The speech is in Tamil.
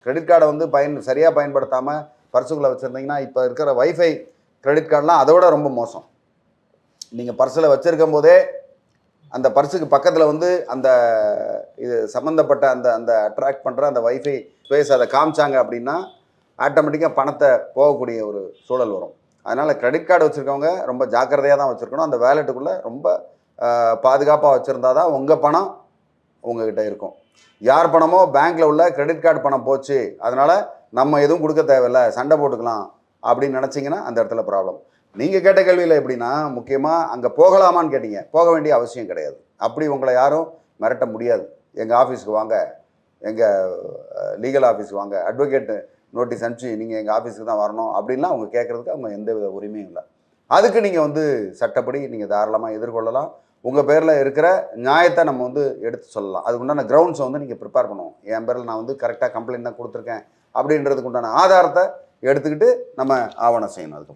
கிரெடிட் கார்டை வந்து சரியாக பயன்படுத்தாமல் பர்சுக்குள்ளே வச்சுருந்தீங்கன்னா, இப்போ இருக்கிற வைஃபை கிரெடிட் கார்டெலாம் அதோட ரொம்ப மோசம். நீங்கள் பர்ஸில் வச்சுருக்கும் போதே அந்த பர்ஸுக்கு பக்கத்தில் வந்து அந்த இது சம்மந்தப்பட்ட அந்த அந்த அட்ராக்ட் பண்ணுற அந்த வைஃபை ஸ்பேஸ் அதை காமிச்சாங்க அப்படின்னா ஆட்டோமேட்டிக்காக பணத்தை போகக்கூடிய ஒரு சூழல் வரும். அதனால் கிரெடிட் கார்டு வச்சுருக்கவங்க ரொம்ப ஜாக்கிரதையாக தான் வச்சுருக்கணும். அந்த வேலெட்டுக்குள்ளே ரொம்ப பாதுகாப்பாக வச்சுருந்தா தான் உங்கள் பணம் உங்ககிட்ட இருக்கும். யார் பணமோ பேங்க்கில் உள்ள கிரெடிட் கார்டு பணம் போச்சு, அதனால் நம்ம எதுவும் கொடுக்க தேவையில்லை, சண்டை போட்டுக்கலாம் அப்படின்னு நினச்சிங்கன்னா அந்த இடத்துல ப்ராப்ளம். நீங்கள் கேட்ட கேள்வியில் எப்படின்னா, முக்கியமாக அங்கே போகலாமான்னு கேட்டீங்க. போக வேண்டிய அவசியம் கிடையாது. அப்படி உங்களை யாரும் மிரட்ட முடியாது. எங்கள் ஆஃபீஸுக்கு வாங்க, எங்கள் லீகல் ஆஃபீஸுக்கு வாங்க, அட்வொகேட் நோட்டீஸ் அனுப்பிச்சு நீங்கள் எங்கள் ஆஃபீஸுக்கு தான் வரணும் அப்படின்லாம் அவங்க கேட்குறதுக்கு அவங்க எந்த வித உரிமையும் இல்லை. அதுக்கு நீங்கள் வந்து சட்டப்படி நீங்கள் தாராளமாக எதிர்கொள்ளலாம். உங்கள் பேரில் இருக்கிற நியாயத்தை நம்ம வந்து எடுத்து சொல்லலாம். அதுக்கு உண்டான கிரவுண்ட்ஸை வந்து நீங்கள் ப்ரிப்பேர் பண்ணுவோம். என் பேரில் நான் வந்து கரெக்டாக கம்ப்ளைண்ட் தான் கொடுத்துருக்கேன் அப்படின்றதுக்கு உண்டான ஆதாரத்தை எடுத்துக்கிட்டு நம்ம ஆவணம் செய்யணும். அதுக்கு